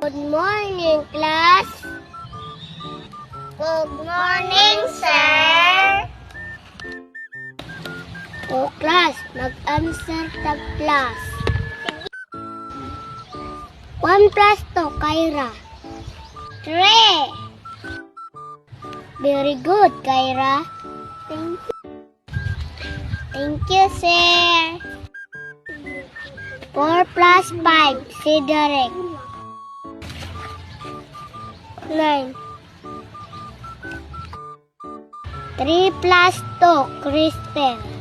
Good morning, class. Good morning, sir. O class, mag-answer tag class. 1 plus 2, Kyra. 3. Very good, Kyra. Thank you. Thank you, sir. 4 plus 5, si Derek. 9. 3 plus 2, Kristen.